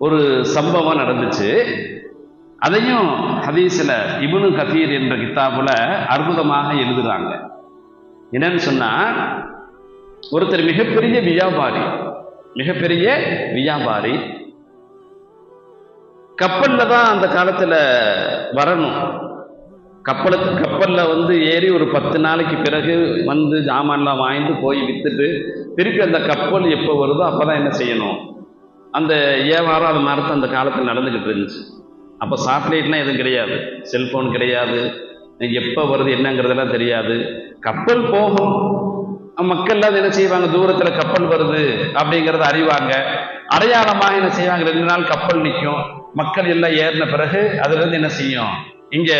ஒரு சம்பவம் நடந்துச்சு. அதையும் ஹதீஸ்ல இப்னு கதீர் என்ற கிதாபுல அற்புதமாக எழுதுறாங்க. என்னன்னு சொன்னா, ஒருத்தர் மிகப்பெரிய வியாபாரி கப்பல்ல தான் அந்த காலத்துல வரணும். கப்பல்ல ஏறி ஒரு 10 நாளைக்கு பிறகு ஜாமான்லாம் வாங்கிட்டு போய் வித்துட்டு திருப்பி அந்த கப்பல் எப்போ வருதோ அப்பதான் என்ன செய்யணும்? அந்த வியாபாரம் அது மாதிரி அந்த காலத்தில் நடந்துகிட்டு இருந்துச்சு. அப்போ சாட்டிலைட்லாம் எதுவும் கிடையாது, செல்போன் கிடையாது, எப்போ வருது என்னங்கிறதெல்லாம் தெரியாது. கப்பல் போகும், மக்கள்லாம் என்ன செய்வாங்க? தூரத்தில் கப்பல் வருது அப்படிங்கிறத அறிவாங்க. அடையாளமாக என்ன செய்வாங்க? 2 நாள் கப்பல் நிற்கும். மக்கள் எல்லாம் ஏறின பிறகு அதுலேருந்து என்ன செய்யும்? இங்கே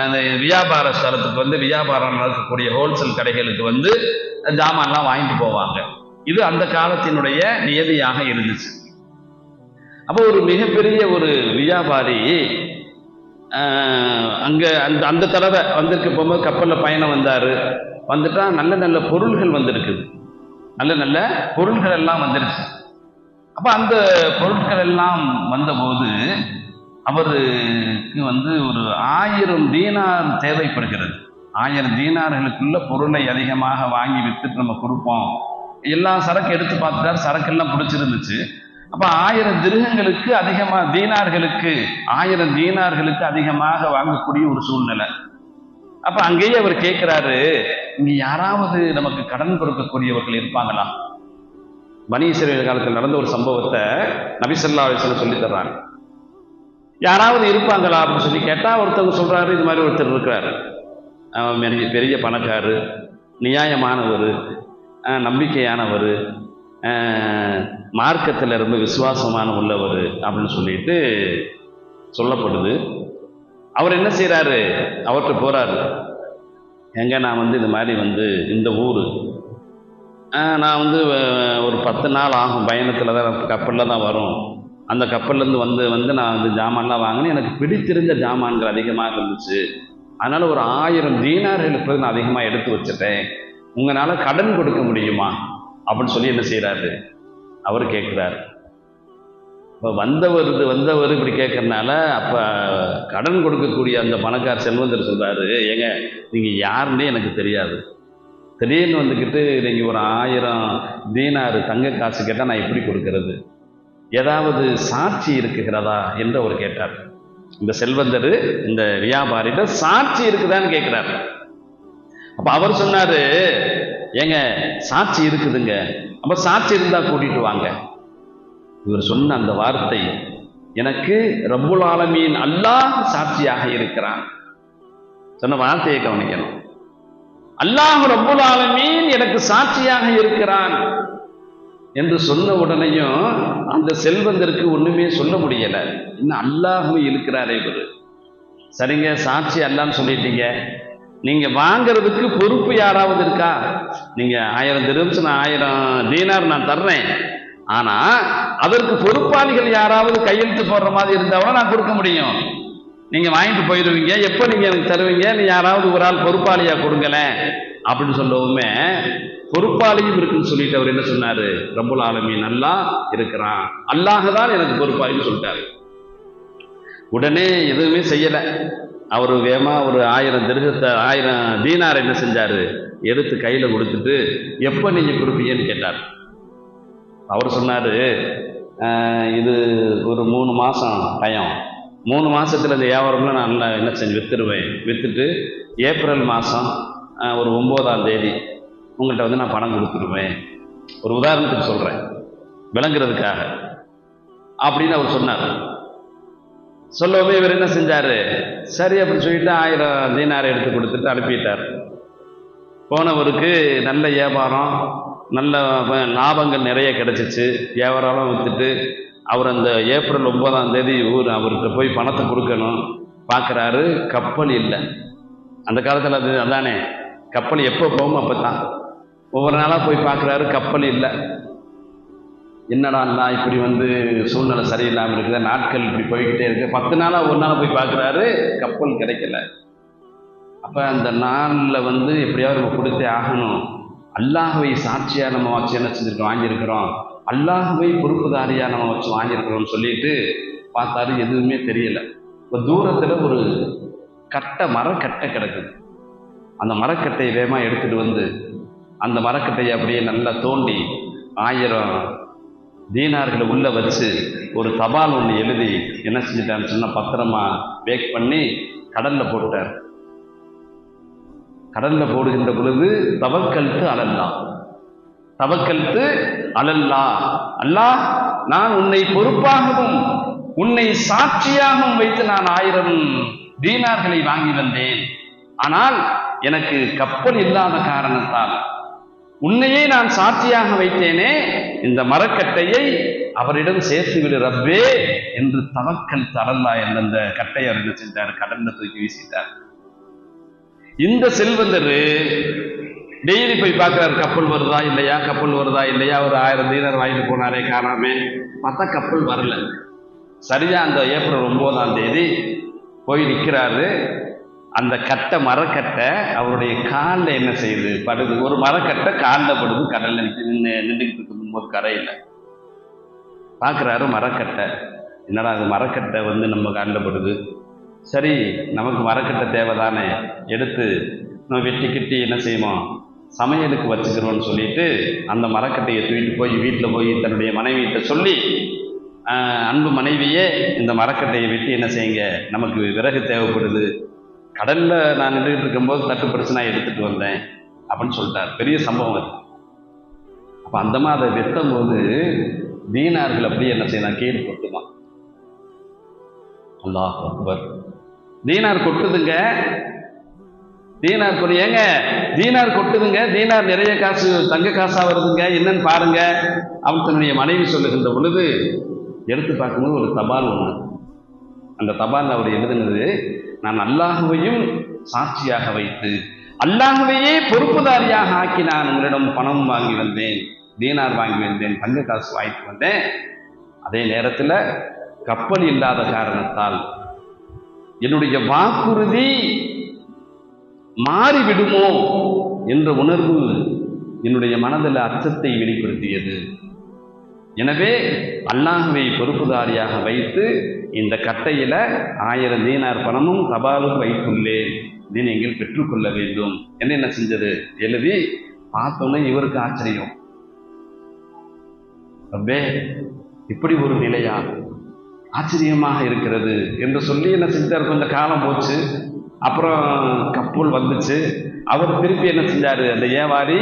அந்த வியாபார ஸ்தலத்துக்கு வியாபாரம் நடக்கக்கூடிய ஹோல்சேல் கடைகளுக்கு ஜாமான்லாம் வாங்கிட்டு போவாங்க. இது அந்த காலத்தினுடைய நியதியாக இருந்துச்சு. அப்போ ஒரு மிகப்பெரிய ஒரு வியாபாரி அங்கே அந்த தடவை வந்திருக்க போகும்போது கப்பலில் பயணம் வந்தார். வந்துட்டா நல்ல நல்ல பொருள்கள் வந்திருக்குது, நல்ல நல்ல பொருள்கள் எல்லாம் வந்துருச்சு. அப்போ அந்த பொருட்கள் எல்லாம் வந்தபோது அவருக்கு ஒரு 1000 தீனார் தேவைப்படுகிறது. 1000 தீனார்களுக்குள்ள பொருளை அதிகமாக வாங்கி வித்துட்டு நம்ம கொடுப்போம். எல்லா சரக்கு எடுத்து பார்த்துட்டார், சரக்கெல்லாம் பிடிச்சிருந்துச்சு. அப்ப 1000 திர்ஹங்களுக்கு அதிகமாக, தீனார்களுக்கு 1000 தீனார்களுக்கு அதிகமாக வாங்கக்கூடிய ஒரு சூழ்நிலை. அப்ப அங்கேயே அவர் கேட்கிறாரு, இங்க யாராவது நமக்கு கடன் கொடுக்கக்கூடியவர்கள் இருப்பாங்களா? பனி இஸ்ரவேல் காலத்தில் நடந்த ஒரு சம்பவத்தை நபி ஸல்லல்லாஹு அலைஹி வஸல்லம் சொல்லி தர்றாங்க. யாராவது இருப்பாங்களா அப்படின்னு சொல்லி கேட்டா ஒருத்தவங்க சொல்றாரு, இது மாதிரி ஒருத்தர் இருக்கிறாரு, பெரிய பணக்காரு, நியாயமானவர், நம்பிக்கையானவர், மார்க்கத்தில் ரொம்ப விசுவாசமான உள்ளவர் அப்படின்னு சொல்லிட்டு சொல்லப்படுது. அவர் என்ன செய்யறாரு, அவர்கிட்ட போறாரு. எங்க நான் இது மாதிரி இந்த ஊர், நான் ஒரு 10 நாள் ஆகும், பயணத்தில் தான் கப்பலில் தான் வரும். அந்த கப்பல்லேருந்து நான் ஜாமான்லாம் வாங்கினேன். எனக்கு பிடித்திருந்த ஜாமான்கள் அதிகமாக இருந்துச்சு. அதனால் ஒரு 1000 தீனார்களுக்கு நான் அதிகமாக எடுத்து வச்சுட்டேன். உங்களால் கடன் கொடுக்க முடியுமா அப்படின்னு சொல்லி என்ன செய்கிறாரு, அவர் கேட்குறாரு. இப்போ வந்தவர் இப்படி கேட்கறதுனால அப்போ கடன் கொடுக்கக்கூடிய அந்த பணக்கார செல்வந்தர் சொல்கிறாரு, ஏங்க நீங்கள் யாருன்னே எனக்கு தெரியாது, திடீர்னு வந்துக்கிட்டு நீங்கள் ஒரு 1000 தீனார் தங்க காசு கேட்டால் நான் எப்படி கொடுக்கறது, ஏதாவது சாட்சி இருக்குகிறதா என்று அவர் கேட்டார். இந்த செல்வந்தர் இந்த வியாபாரிட்ட சாட்சி இருக்குதான்னு கேட்கிறார். அப்ப அவர் சொன்னாரு, ஏங்க சாட்சி இருக்குதுங்க, அப்ப சாட்சி இருந்தா கூட்டிட்டு வாங்க. இவர் சொன்ன அந்த வார்த்தை, எனக்கு ரப்புல் ஆலமீன் அல்லாஹ் சாட்சியாக இருக்கிறான். சொன்ன வார்த்தையை கவனிக்கணும். அல்லாஹ் ரப்புல் ஆலமீன் எனக்கு சாட்சியாக இருக்கிறான் என்று சொன்ன உடனேயும் அந்த செல்வந்தருக்கு ஒண்ணுமே சொல்ல முடியல. இன்னும் அல்லாஹ்வே இருக்கிறாரே இவரு. சரிங்க, சாட்சி அல்லான்னு சொல்லிட்டீங்க, நீங்க வாங்கிறதுக்கு பொறுப்பு யாராவது இருக்கா? நீங்க 1000 திர்ஹம்ஸ், நான் 1000 தீனார் நான் தர்றேன், ஆனா அதற்கு பொறுப்பாளிகள் யாராவது கையெழுத்து போடுற மாதிரி இருந்தாலும் நான் கொடுக்க முடியும். நீங்க வாங்கிட்டு போயிடுவீங்க, எப்ப நீங்க எனக்கு தருவீங்க, நீ யாராவது ஒரு ஆள் பொறுப்பாளியா கொடுங்களேன் அப்படின்னு சொல்லவுமே பொறுப்பாளியும் இருக்குன்னு சொல்லிட்டு அவர் என்ன சொன்னாரு, ரப்புல் ஆலமீன் அல்லாஹ் இருக்கிறான், அல்லாஹ் தான் எனக்கு பொறுப்பாளின்னு சொல்லிட்டாரு. உடனே எதுவுமே செய்யல. அவர் வேகமா ஒரு 1000 திர்ஹத்தை 1000 தீனார் என்ன செஞ்சாரு, எடுத்து கையில கொடுத்துட்டு எப்ப நீங்க கொடுப்பீங்கன்னு கேட்டார். அவர் சொன்னாரு, இது ஒரு 3 மாசம் டைம், 3 மாசத்துல இந்த வியாபாரம்லாம் நான் நல்லா என்ன செஞ்சு வித்துருவேன். வித்துட்டு ஏப்ரல் மாசம் ஒரு 9ஆம் தேதி உங்கள்கிட்ட நான் பணம் கொடுத்துருவேன். ஒரு உதாரணத்துக்கு சொல்றேன், விளங்குறதுக்காக அப்படின்னு அவர் சொன்னார். சொல்லவே இவர் என்ன செஞ்சாரு, சரி அப்படின்னு சொல்லிட்டு 1000 தீனாரை எடுத்து கொடுத்துட்டு அனுப்பிட்டார். போனவருக்கு நல்ல வியாபாரம், நல்ல லாபங்கள் நிறைய கிடைச்சிச்சு. வியாபாரம் வித்துட்டு அவர் அந்த ஏப்ரல் 9ஆம் தேதி அவர்கிட்ட போய் பணத்தை கொடுக்கணும். பார்க்குறாரு, கப்பல் இல்லை. அந்த காலத்தில் அதானே, கப்பல் எப்போ போகும் அப்போதான். ஒவ்வொரு நாளாக போய் பார்க்குறாரு, கப்பல் இல்லை. என்னடா இப்படி சூழ்நிலை சரியில்லாமல் இருக்குது, நாட்கள் இப்படி போய்கிட்டே இருக்கு. 10 நாளாக ஒரு நாள் போய் பார்க்குறாரு, கப்பல் கிடைக்கல. அப்போ அந்த நாளில் எப்படியாவது நம்ம கொடுத்தே ஆகணும், அல்லாஹ்வை சாட்சியாக நம்ம வச்சு என்ன செஞ்சுருக்கோம், வாங்கியிருக்கிறோம், அல்லாஹ்வை பொறுப்புதாரியாக நம்ம வச்சு வாங்கியிருக்கிறோம்னு சொல்லிட்டு பார்த்தாரு, எதுவுமே தெரியல. இப்போ தூரத்தில் ஒரு மரக்கட்டை கிடக்குது. அந்த மரக்கட்டையை வேகமாக எடுத்துகிட்டு அந்த மரக்கட்டையை அப்படியே நல்லா தோண்டி 1000 தீனார்களை உள்ள வச்சு ஒரு தபால் ஒன்று எழுதி என்ன செஞ்சுட்டான்னு சொன்னா பத்திரமா பேக் பண்ணி கடல்ல போட்டார். கடல்ல போடுகின்ற பொழுது தவக்கல்து அலல்லாஹ், தவக்கல்து அலல்லாஹ், அல்லாஹ் நான் உன்னை பொறுப்பாகவும் உன்னை சாட்சியாகவும் வைத்து நான் 1000 தீனார்களை வாங்கி வந்தேன். ஆனால் எனக்கு கப்பல் இல்லாத காரணத்தால் உன்னையே நான் சாட்சியாக வைத்தேனே, இந்த மரக்கட்டையை அவரிடம் சேர்த்து விடு ரப்பே என்று தவக்கல் தரல்லா என்ற அந்த கட்டையை அவர் என்ன செஞ்சார், கடல்ல தூக்கி வீசிட்டார். இந்த செல்வந்தர் டெய்லி போய் பார்க்கிறார், கப்பல் வருதா இல்லையா, கப்பல் வருதா இல்லையா. ஒரு 1000 தீனார் வாங்கிட்டு போனாரே, காணாமே. பார்த்தா கப்பல் வரல. சரியா அந்த ஏப்ரல் 9ஆம் தேதி போய் நிற்கிறாரு. அந்த கட்டை மரக்கட்டை அவருடைய காலில் என்ன செய்யுது, படுது. ஒரு மரக்கட்டை காலில் படுது. கடல்ல நின்றுக்கிட்டு இருக்கும்போது கரையில் பார்க்குறாரு மரக்கட்டை. என்னடா அது மரக்கட்டை நம்ம காலில் படுது. சரி, நமக்கு மரக்கட்டை தேவைதானே, எடுத்து நம்ம வெட்டி கிட்டி என்ன செய்வோம், சமையலுக்கு வச்சுக்கிறோன்னு சொல்லிட்டு அந்த மரக்கட்டையை தூக்கிட்டு போய் வீட்டில் போய் தன்னுடைய மனைவியிட்ட சொல்லி, அன்பு மனைவியே, இந்த மரக்கட்டையை வெட்டி என்ன செய்யுங்க, நமக்கு விறகு தேவைப்படுது, கடல்ல நான் நின்றுட்டு இருக்கும்போது தட்டுப்படிச்சு நான் எடுத்துட்டு வந்தேன் அப்படின்னு சொல்லிட்டார். பெரிய சம்பவம் அது. அப்ப அந்த மாதிரி அதை வெட்டும் போது தீனார்கள் அப்படியே என்ன செய்யலாம், கீழே கொட்டுமா. அல்லாஹ் அக்பர். தீனார் கொட்டுதுங்க. தீனார் ஏங்க தீனார் கொட்டுதுங்க, தீனார் நிறைய காசு, தங்க காசா வருதுங்க, என்னன்னு பாருங்க அவன் தன்னுடைய மனைவி சொல்லுகின்ற பொழுது எடுத்து பார்க்கும்போது ஒரு தபால் ஒன்று. அந்த தபால் அவர் எழுதுனது, நான் அல்லாஹுவையும் சாட்சியாக வைத்து அல்லாஹுவையே பொறுப்புதாரியாக ஆக்கி நான் உங்களிடம் பணம் வாங்கி வந்தேன், தீனார் வாங்கி வந்தேன், தங்க காசு வாங்கிட்டு வந்தேன். அதே நேரத்தில் கப்பல் இல்லாத காரணத்தால் என்னுடைய வாக்குறுதி மாறிவிடுமோ என்ற உணர்வு என்னுடைய மனதில் அச்சத்தை வெளிப்படுத்தியது. எனவே அல்லாஹுவை பொறுப்புதாரியாக வைத்து இந்த கட்டையில 1000 தீனார் பணமும் தபாலும் வைத்துள்ளேன், இதை நீங்கள் பெற்றுக்கொள்ள வேண்டும் என்று என்ன செஞ்சது எழுதி பார்த்தோன்னே இவருக்கு ஆச்சரியம். அப்பே இப்படி ஒரு நிலையா, ஆச்சரியமாக இருக்கிறது என்று சொல்லி என்ன செஞ்சார். கொஞ்சம் காலம் போச்சு, அப்புறம் கப்பல் வந்துச்சு. அவர் திருப்பி என்ன செஞ்சாரு, அந்த வியாபாரி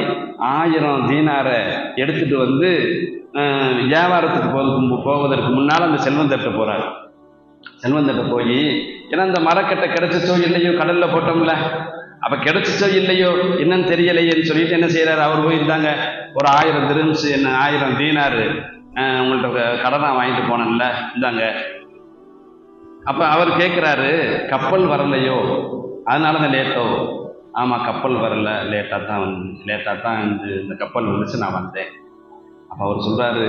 1000 தீனாரை எடுத்துட்டு வந்து வியாபாரத்துக்கு போவதற்கு முன்னால் அந்த செல்வந்தட்ட போறாரு. செல்வந்தட்ட போய், ஏன்னா அந்த மரக்கட்டை கிடைச்சிச்சோ இல்லையோ, கடல்ல போட்டோம்ல, அப்ப கிடைச்சிச்சோ இல்லையோ என்னன்னு தெரியலையேன்னு சொல்லிட்டு என்ன செய்யறாரு, அவர் போய் இருந்தாங்க ஒரு 1000 திரம்ஸ், என்ன 1000 தீனாரு உங்கள்கிட்ட கடனா வாங்கிட்டு போனேன்ல, இந்தாங்க. அப்ப அவர் கேட்கிறாரு, கப்பல் வரலையோ அதனால தான் லேட்டோ? ஆமா, கப்பல் வரல, லேட்டா தான் இந்த கப்பல் வந்துச்சு, நான் வந்தேன். அப்ப அவர் சொல்றாரு,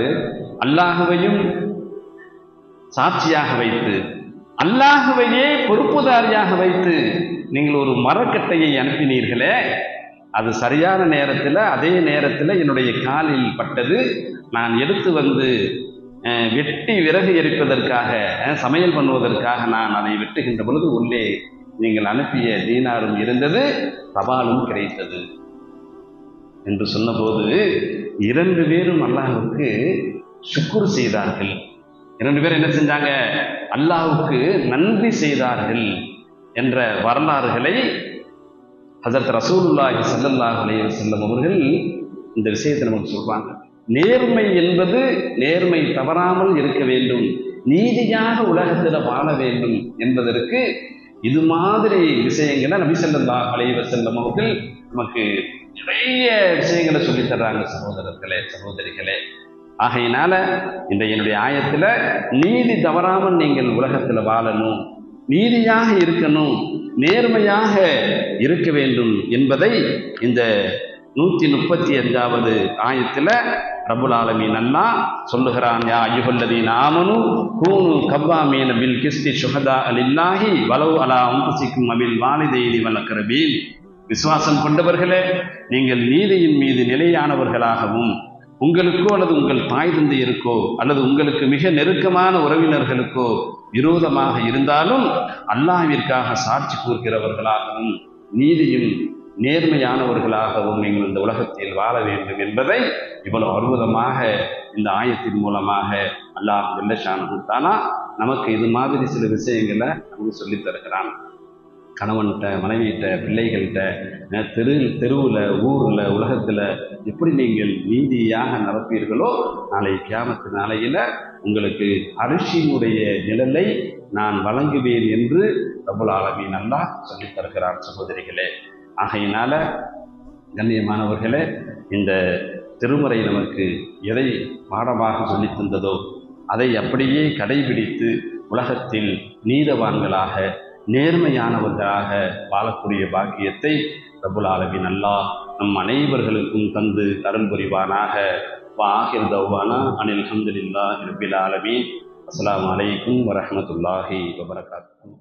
அல்லாஹுவையும் சாட்சியாக வைத்து அல்லாஹுவையே பொறுப்புதாரியாக வைத்து நீங்கள் ஒரு மரக்கட்டையை அனுப்பினீர்களே, அது சரியான நேரத்தில் அதே நேரத்தில் என்னுடைய காலில் பட்டது. நான் எடுத்து வந்து வெட்டி விறகு எரிப்பதற்காக, சமையல் பண்ணுவதற்காக நான் அதை வெட்டுகின்ற பொழுது உள்ளே நீங்கள் அனுப்பிய தீனாரும் இருந்தது, தபாலும் கிடைத்தது என்று சொன்னபோது 2 பேரும் அல்லாஹ்வுக்கு ஷுக்ர் செய்தார்கள். 2 பேரும் என்ன செஞ்சாங்க, அல்லாஹ்வுக்கு நன்றி செய்தார்கள் என்ற வரலாறுகளை ஹஸரத் ரசூலுல்லாஹி ஸல்லல்லாஹு அலைஹி வஸல்லம் அவர்கள் இந்த விஷயத்தை நமக்கு சொல்றாங்க. நேர்மை என்பது நேர்மை தவறாமல் இருக்க வேண்டும், நீதியாக உலகத்தில் வாழ வேண்டும் என்பதற்கு இது மாதிரி விஷயங்களை நபி ஸல்லல்லாஹு அலைஹி வஸல்லம் அவர்கள் நமக்கு நிறைய விஷயங்களை சொல்லித் தர்றாங்க. சகோதரர்களே, சகோதரிகளே, ஆகையினால இந்த என்னுடைய ஆயத்துல நீதி தவறாமல் நீங்கள் உலகத்துல வாழணும், நீதியாக இருக்கணும், நேர்மையாக இருக்க வேண்டும் என்பதை இந்த 135வது ஆயத்துல ரப்புல் ஆலமீன் அல்லாஹ் சொல்லுகிறான். யா அய்யுஹல்லதீன ஆமனு கூனு கவ்வாமீன பில் கிஸ்தி ஷுஹதா லில்லாஹி வலவ் அலா அன்ஃபுஸிக்கும் வபில் வாலிதைனி வல் அக்ரபீன். விசுவாசம் கொண்டவர்களே, நீங்கள் நீதியின் மீது நிலையானவர்களாகவும், உங்களுக்கோ அல்லது உங்கள் தாய் தந்தையருக்கோ அல்லது உங்களுக்கு மிக நெருக்கமான உறவினர்களுக்கோ விரோதமாக இருந்தாலும் அல்லாஹ்விற்காக சாட்சி கூறுகிறவர்களாகவும் நீதியும் நேர்மையானவர்களாகவும் நீங்கள் இந்த உலகத்தில் வாழ வேண்டும் என்பதை இவ்வளவு அற்புதமாக இந்த ஆயத்தின் மூலமாக அல்லாஹ் ஜல்ல ஷானஹு தஆலா நமக்கு இது மாதிரி சில விஷயங்களை நமக்கு சொல்லித் தருகிறான். கணவன்கிட்ட, மனைவியிட்ட, பிள்ளைகள்கிட்ட, தெருவில், ஊரில், உலகத்தில் எப்படி நீங்கள் நீதியாக நடப்பீர்களோ நாளை கியாமத்து நாளையில் உங்களுக்கு அரிசியினுடைய நிழலை நான் வழங்குவேன் என்று ரப்புல் ஆலமீன் அல்லாஹ் சொல்லித் தருகிறார். சகோதரிகளே, ஆகையினால கண்ணியமானவர்களே, இந்த திருமுறை நமக்கு எதை பாடமாக சொல்லித் தந்ததோ அதை அப்படியே கடைபிடித்து உலகத்தில் நீதவான்களாக நேர்மையானவர்களாக வாழக்கூடிய பாக்கியத்தை ரப்புல் ஆலமீன் அல்லாஹ் நம் அனைவர்களுக்கும் தந்து அருள் புரிவானாக. வாஹிர் தவ்வானா அனில் ஹம்துலில்லாஹி ரப்பில் ஆலமீன். அஸ்ஸலாமு அலைக்கும் வரஹ்மத்துல்லாஹி வபரகாத்துஹு.